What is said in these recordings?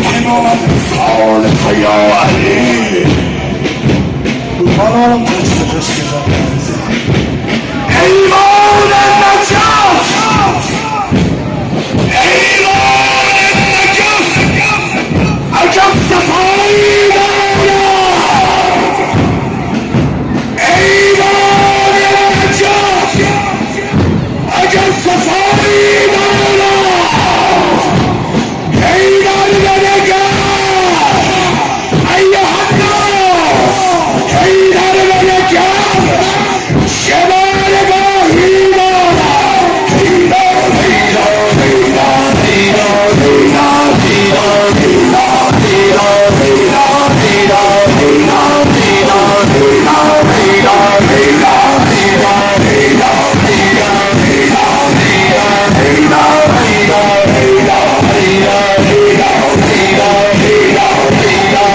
حمامة صالحة يا علي Kanalım kaçtı keşke ايمان النجاس ايمان النجاس عجب صفائی دارا ايمان النجاس عجب صفائی دارا ايمان النجاس ايها الناس ايمان النجاس شمال باهینا هینا هینا هینا هینا هینا هینا هینا هینا هینا هینا هینا هینا هینا هینا هینا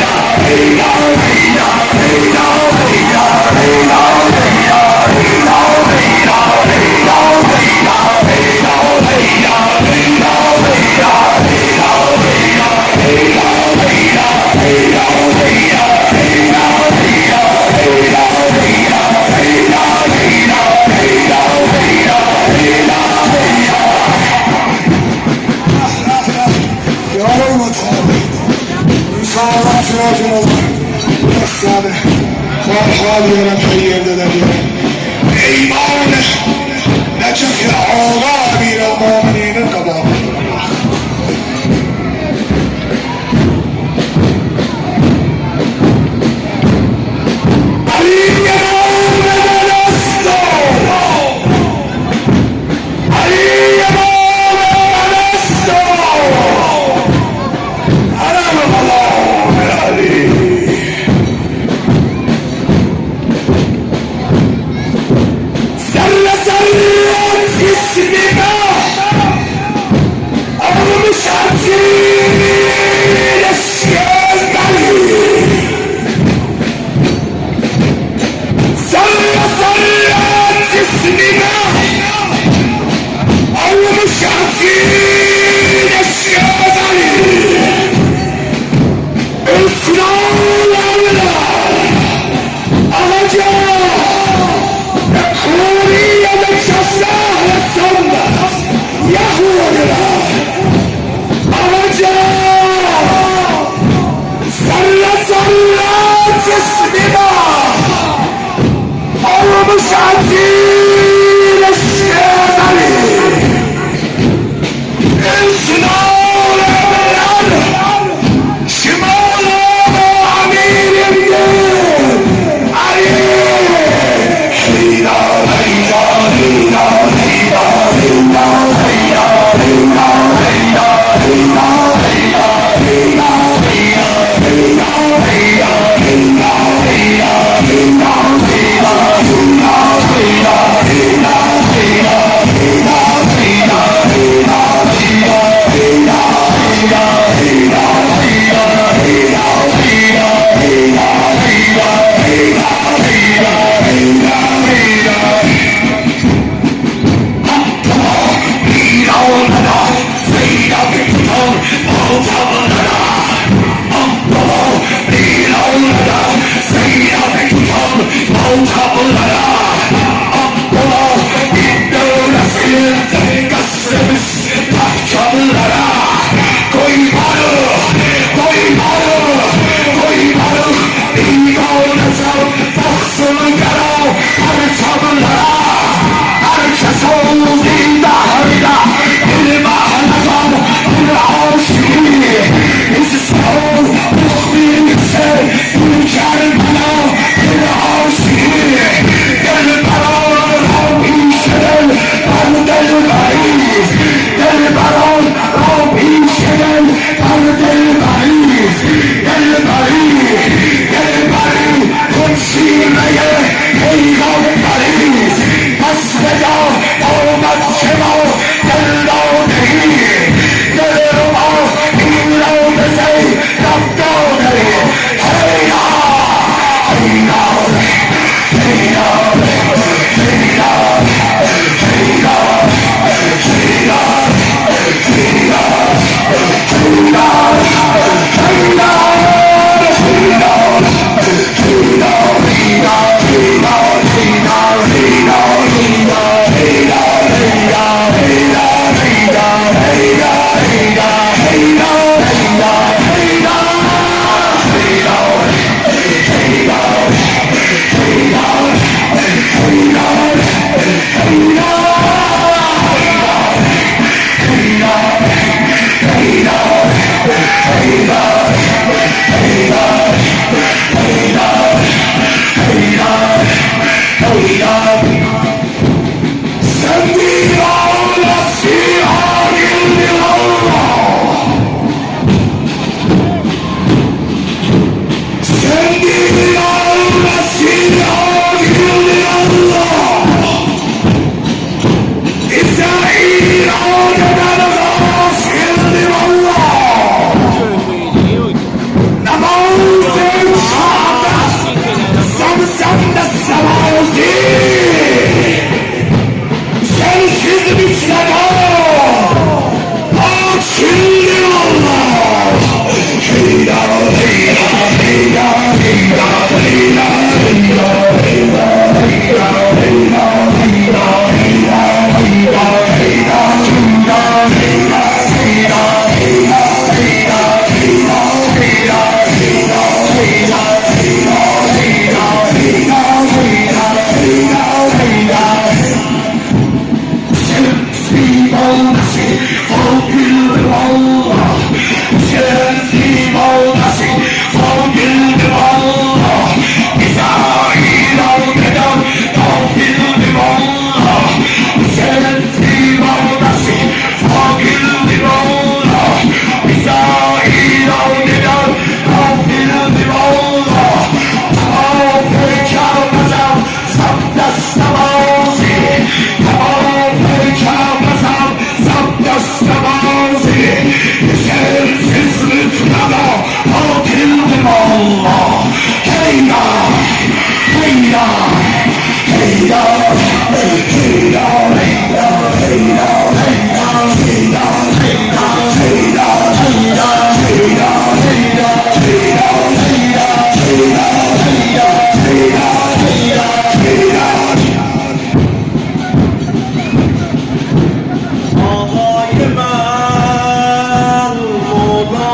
هینا ایمان نجف آقا امیر المؤمنین قضا علی امام الاستا علی امام الاستا علم غلام علی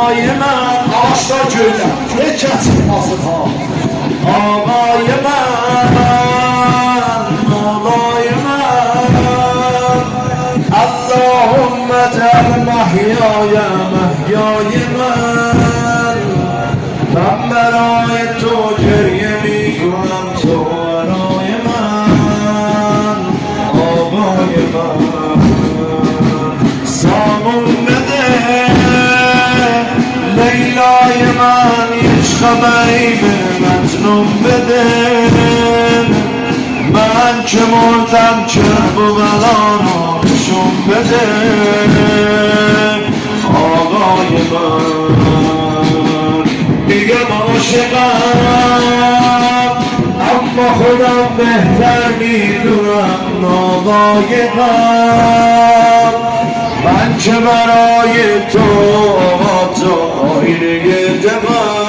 آقای من Ağaçlar göylər, heç kəs çıxmasın ha. آقای من مولای من اللهم اجعل محیای محیای من برای تو گریه میکنم تو برای من آقای من سامون بده لیلای من عشق بیب مجنون بده من که مردم کرب و بلانو نشون بده آقای من میگم عاشقم اما خودم بهتر میدونم ناضایقم من که برای تو آینه دلم